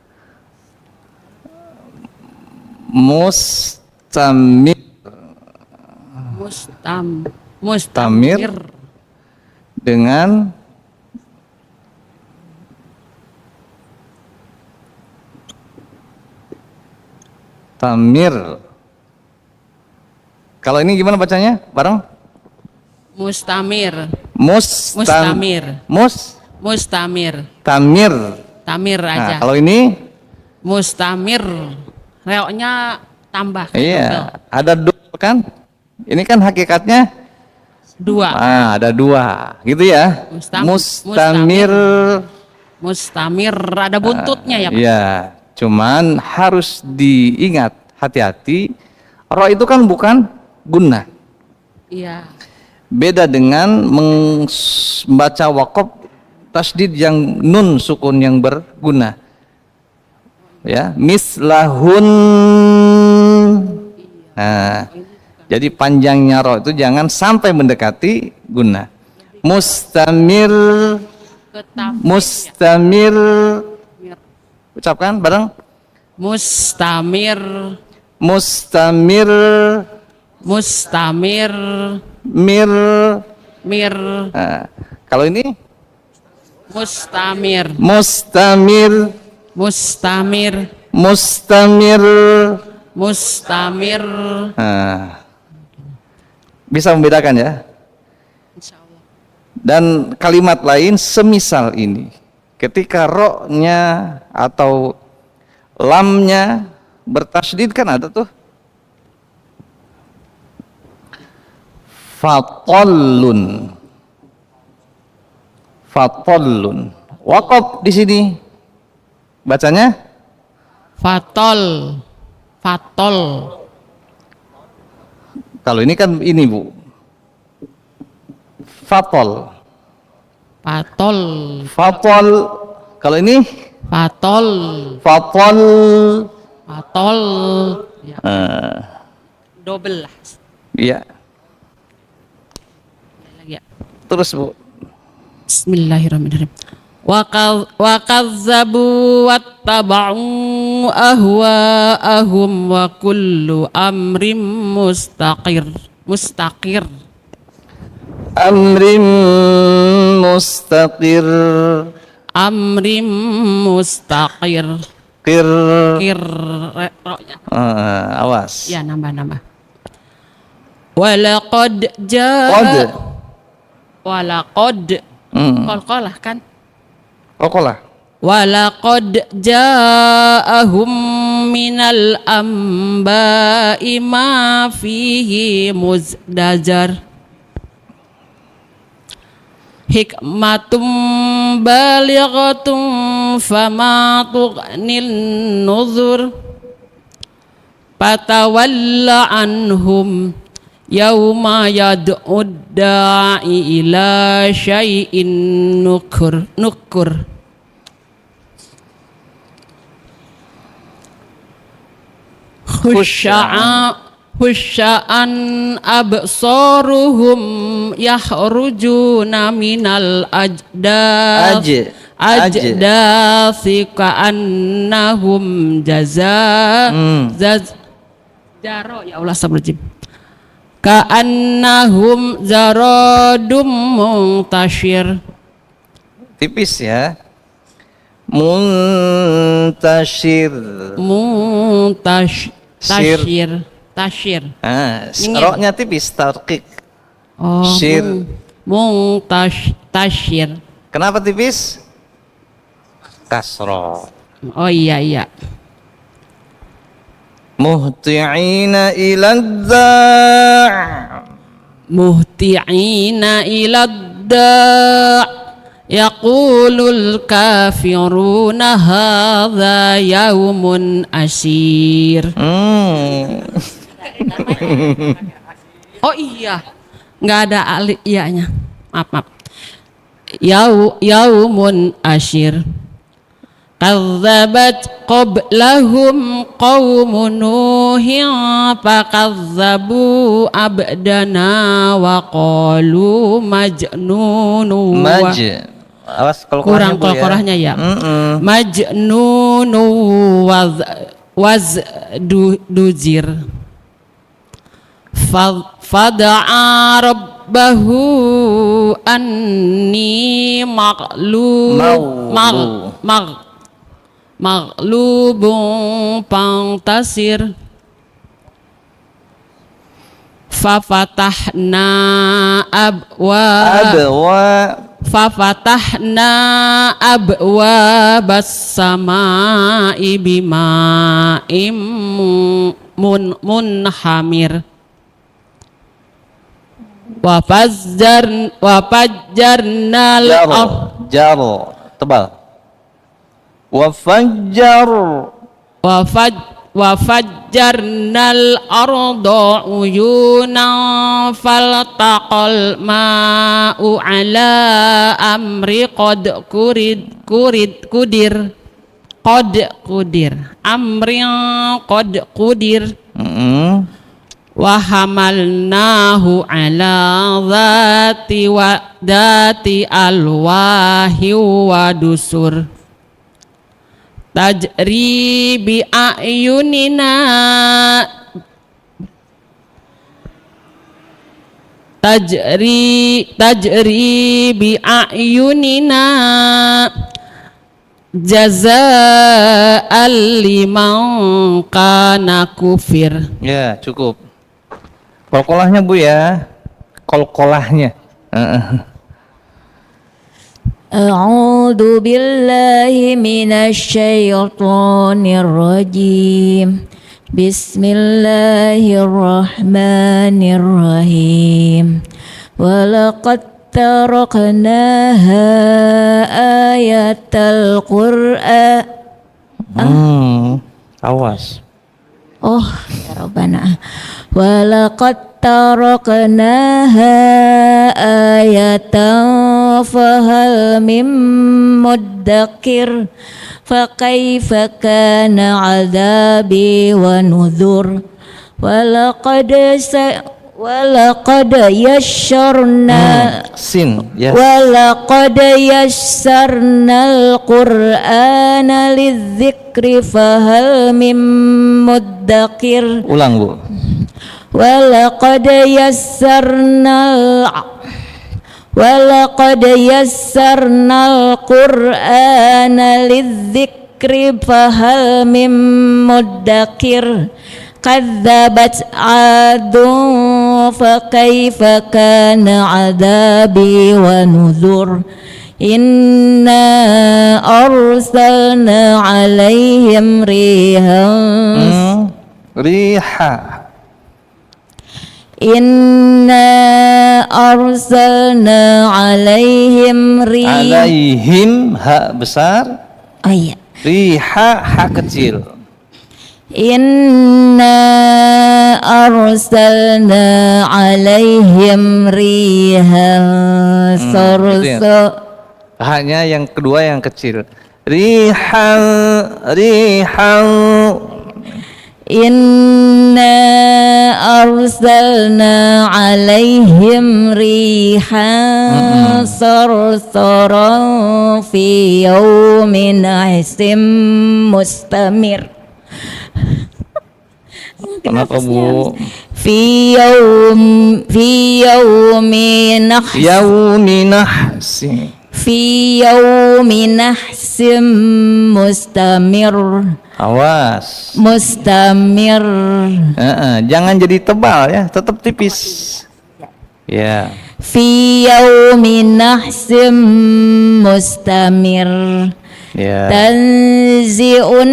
Mustamir dengan tamir. Kalau ini gimana bacanya? Bareng? Mustamir. Mustamir. Tamir. Tamir aja. Nah, kalau ini mustamir. Reoknya tambah. Iya, ada dua kan? Ini kan hakikatnya dua. Ada dua, gitu ya. Mustamir. Mustamir ada buntutnya ya Pak? Iya, cuman harus diingat, hati-hati. Ro itu kan bukan gunnah. Iya. Beda dengan membaca waqaf tasdid yang nun sukun yang berguna. Ya, mislahun. Nah, jadi panjangnya ro itu jangan sampai mendekati guna. Mustamir. Mustamir. Ucapkan bareng. Mustamir. Mustamir. Mustamir. Mir. Nah, kalau ini mustamir. Mustamir. Mustamir. Mustamir. Mustamir. Bisa membedakan ya. Insyaallah. Dan kalimat lain semisal ini, ketika ro-nya atau lamnya bertasydid kan ada tuh. Fatallun. Fatallun. Waqaf di sini bacanya Fatol. Fatol. Kalau ini kan ini Bu. Fatol. Fatol. Fatol. Kalau ini Fatol. Fatol. Fatol. Ya. Double lah. Iya. Lagi ya. Terus Bu. Bismillahirrahmanirrahim. Wa kazzabu wattaba'u ahwa'ahum wa kullu amrim mustaqir. Mustaqir. Amrim mustaqir. Amrim mustaqir. Kir. Roknya. Awas. Ya, nambah. Walaqad jaa. Walaqad. Qalqalah kan? Qalqalah. Walaqad ja'ahum minal amba'i ma fihi muzdajar hikmatum balighatum fama tughnil nuzur fatawalla anhum yauma yad'ud da'i ila syai'in nukur khusya'an absaruhum yakhrujuna minal ajdasi ka'annahum jaro ya Allah sabrajim ka'annahum zaradum muntashir. Tipis ya. Muntashir. Tashir. Roknya tipis, tarqiq. Shir. Tashir. Kenapa tipis? Kasroh. Oh iya. Muhti'ina iladda' yaqulul kafiruna hadza yaumun asyir. Oh iya, nggak ada alif iyanya. Maaf. Yaumun asyir. Kazzabat qablahum qaumun nuhin fakazzabu abdana wa qalu majnunu. Awas kurang qalqalahnya ya. Majnunu duzir. Fada'a rabbahu anni maghlubun fantasir. Fafatahna abwabas samai bima'im munhamir. Wafajjarnal jaro tebal. Wafajjarnal arda uyunan faltaqal ma'u ala amri qad kudir wa hamalnahu ala dhati alwahi wa dusur tajri bi ayunina jazaa'an liman kana kufir. Ya, cukup. Qalqalahnya Bu ya. Qalqalahnya. A'udzu billahi minasy syaithanir rajim. Bismillahirrahmanirrahim. Walaqad taraknaha ayatal Qur'an. Awas. Oh, ya Rabbana. Walaqad taraknaha ayatan fahal mim muddakir fakaifa kana azabi wa nuzur. Walaqad yassarna walaqad yassarnal Qur'ana lidzikri fahal mim muddakir. Ulang Bu. Walaqad yassarnal Qur'ana lidzikri fahal mim muddakir. Kadzabat adun fakaifa kana adabi wa nuzur. Inna arsalna alaihim rihan Riha. Inna arsalna alaihim rihan Alaihim ha besar, Ayat riha ha kecil. Inna arsalna alaihim rihan sarsa Hanya yang kedua yang kecil. Rihan. Inna arsalna alaihim rihan sarsaran fi yawmin nahsim mustamir. Kenapa Bu? Fi yawmin Nahsi. fi yawmin nahsim mustamir. Awas. Mustamir. Jangan jadi tebal ya, tetap tipis. Ya. Fi yawmin nahsim mustamir. Ya. Tanzi'un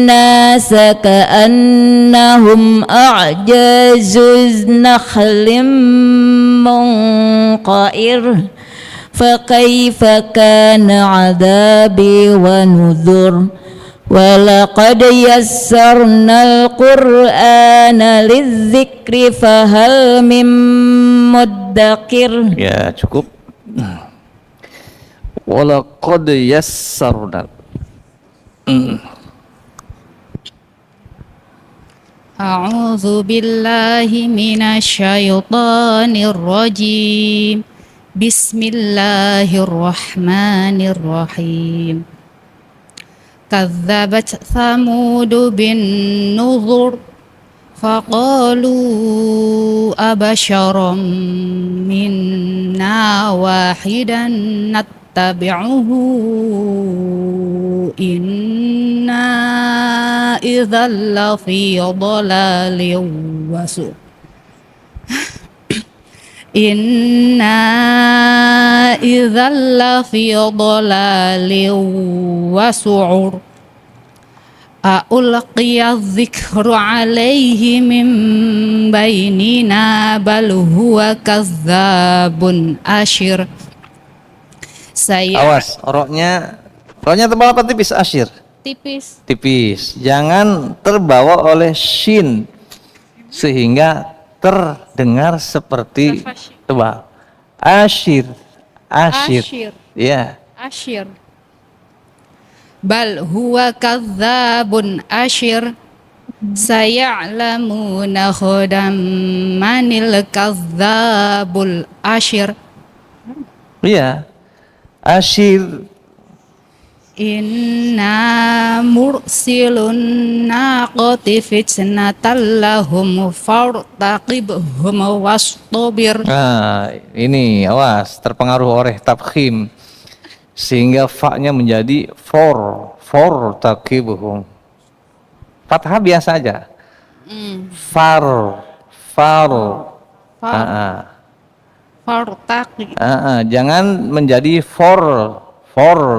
nasa ka'annahum a'jazuz nakhlim munqair. Fakaifa kana 'adzabi wa nudhur. Walaqad yassarnal Qur'ana lidzikri fahal mim muddakir. Ya, cukup. Walaqad yassarna. A'udzu billahi minasyaitonir rajim. Bismillahirrahmanirrahim. Kadzabat Thamud bin Nuzur faqalu abasharam minna wahidan nattabi'uhu inna idzal lafi dhalalin wasu inna idzal lafi dhalalin wasu'ur A'ulqiya dzikru alaihi min bainina bal huwa kadzabun asyir. Awas, roknya tebal apa tipis? Asyir. Tipis. Tipis. Jangan terbawa oleh shin sehingga terdengar seperti tebal. Asyir. Ya. Asyir. Bal huwa kadzabun asyir. Saya'lamuna khodam manil kadzabul asyir. Iya. Asyir. Inna mursilun naqati fitnatan lahum fartaqibhum wastabir. Nah, ini awas terpengaruh oleh tafkhim sehingga fa-nya menjadi for taqibuhum. Fathah biasa aja. Far. Fartaqib. Jangan menjadi for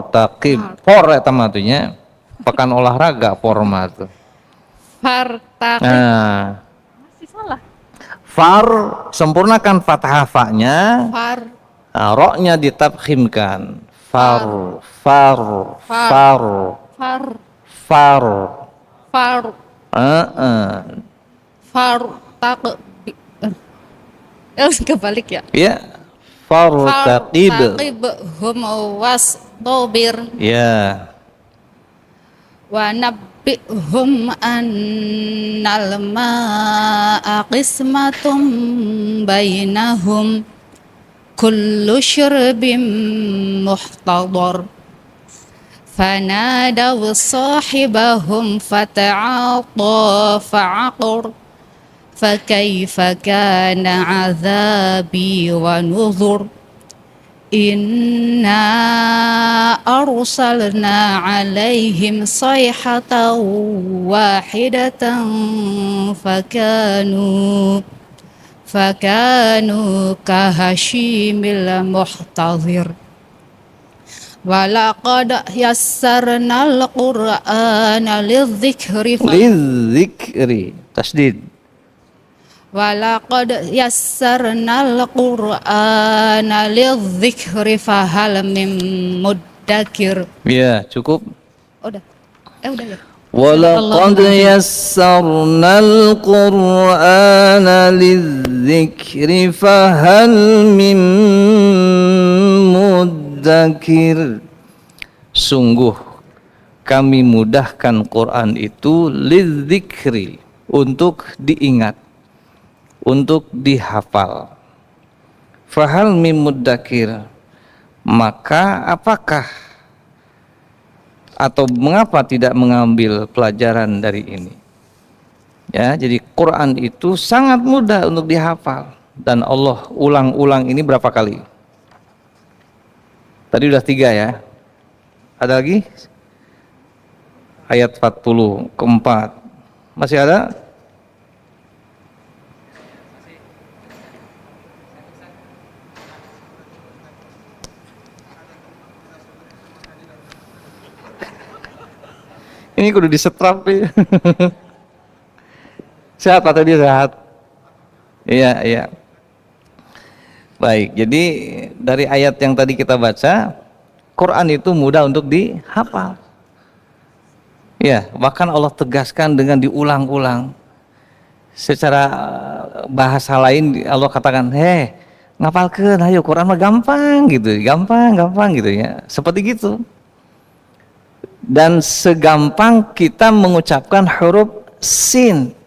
taqib. For eta matunya pekan olahraga format. Fartaqib. Nah, masih salah. far sempurnakan fathah fa-nya. Far. Nah, ro-nya ditafkhimkan. Far. Fartaqib. Kebalik ya. Ya. Fartaqib. Fartaqibhum wastabir. Ya. Wa nabbihum annal ma'a qismatum bainahum kullu syurbin muhtadar. Fanadaw sahibahum fata'ata fa'aqar. Fakaifa kana 'adzabi wa nuzur. Inna arsalna 'alaihim sayhatan wahidatan fakanu kahashimil muhtadhir. Walaqad yassarnal Qur'ana lidzikri lidzikri tasdid. Walaqad yassarnal Qur'ana lidzikri fahal mim muddakir. Ya, cukup. Udah. Udah ya. Walaqad yassarnal Qur'ana lidzikri fahal mim muddakir. Sungguh kami mudahkan Quran itu lidzikri, untuk diingat, untuk dihafal. Fahal mim muddakir, maka apakah atau mengapa tidak mengambil pelajaran dari ini? Ya, jadi Quran itu sangat mudah untuk dihafal, dan Allah ulang-ulang ini berapa kali? Tadi udah 3 ya. Ada lagi? Ayat 40 keempat. Masih ada? Ini kudu disetrap ya. Sehat Pak tadi, sehat? Iya, iya. Baik, jadi dari ayat yang tadi kita baca, Quran itu mudah untuk dihafal. Ya, bahkan Allah tegaskan dengan diulang-ulang. Secara bahasa lain Allah katakan, ngapalkeun ayo, Quran mah gampang gitu, gampang gitu ya. Seperti gitu. Dan segampang kita mengucapkan huruf sin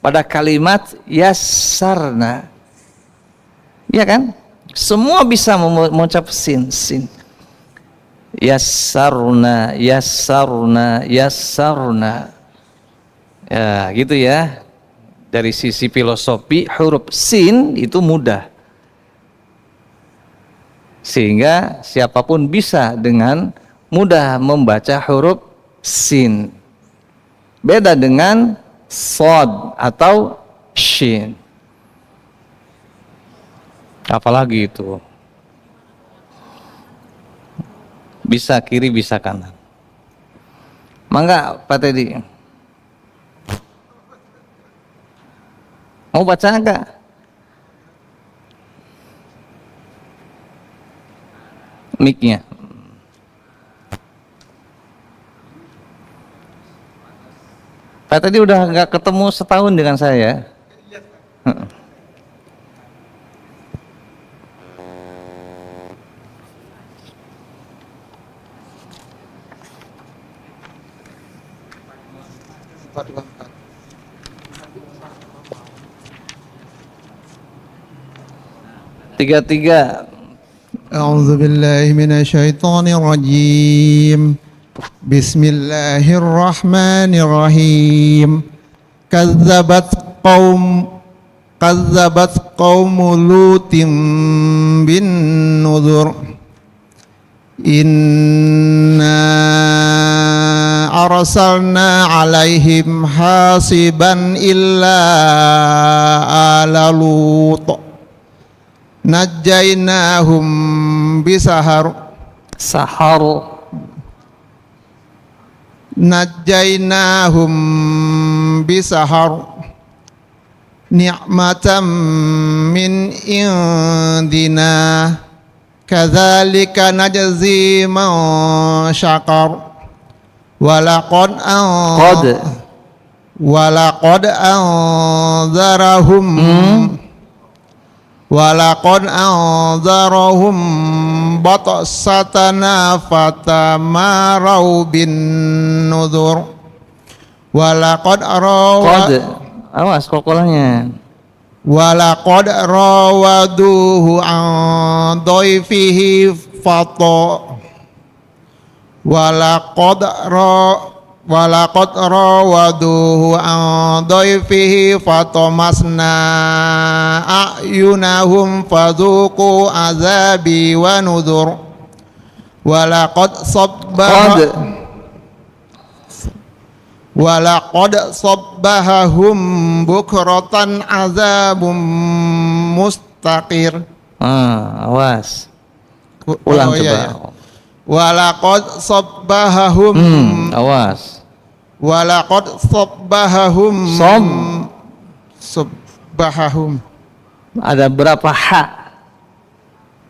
pada kalimat yassarna, ya kan? Semua bisa mengucap sin. Yassarna, yassarna, yassarna. Ya, gitu ya. Dari sisi filosofi, huruf sin itu mudah, sehingga siapapun bisa dengan mudah membaca huruf sin. Beda dengan sod atau shin. Apalagi itu bisa kiri bisa kanan. Mangga Pak Teddy, mau baca enggak? Mic-nya. Pak tadi udah nggak ketemu setahun dengan saya. Tiga. A'udzu billahi minasyaitonir rajim. Bismillahirrahmanirrahim. Kazzabat qaum Lutin bin nuzur. Inna arsalna alaihim hasiban illa ala Lut. Najjaynahum bisahar. Najjaynahum bisahar ni'matan min indina kadzalika najzi man syakar walaqad anzarahum batasatana fatamarau bin nuzur awas kolkolanya. Walaqad rawaduhu an dhaifihi Walaqad rawaduhu an dhaifihi fatamasna a'yunahum fadhuqu azabi wa nudhur. Walaqad sabbahahum bukratan azabum mustaqir. Awas. Ulang coba. Ya. walaqad sabbahahum Awas. walaqad sabbahahum sabbahahum. Ada berapa hak?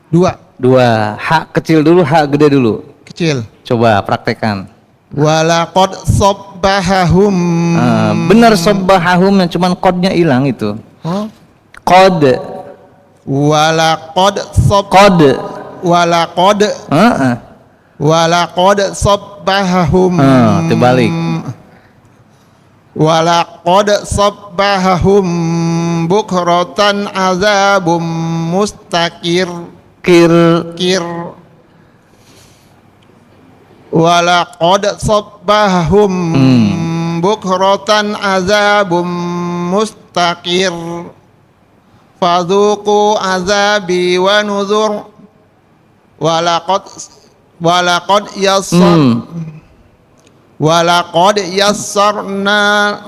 Dua. Hak kecil dulu, hak gede dulu. Kecil. Coba praktekkan. Walaqad sabbahahum. Benar sabbahahum, yang cuman kodnya hilang itu. Oh. Qad. Walaqad Qad. walaqad sabbahahum. Terbalik. Walaqad sabbahahum bukratan azabum mustaqir. Kir. Walaqad sabbahahum bukratan azabum mustaqir. Fadhuqu azabi wa nuzur. Walaqad yassar. Walaqad yassarna.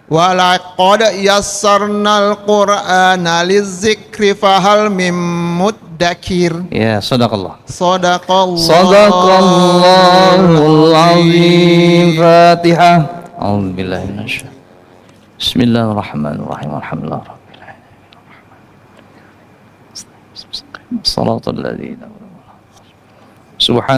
Walaqad yassarnal Qur'ana lizzikri fahal mim muddakir. Ya, sadaqallah. Sadaqallahul Azim. Fatihah. A'udzubillahi minasyaitonir rajim. Bismillahirrahmanirrahim. Alhamdulillahirabbil alamin. Shalatul ladzina. Subhan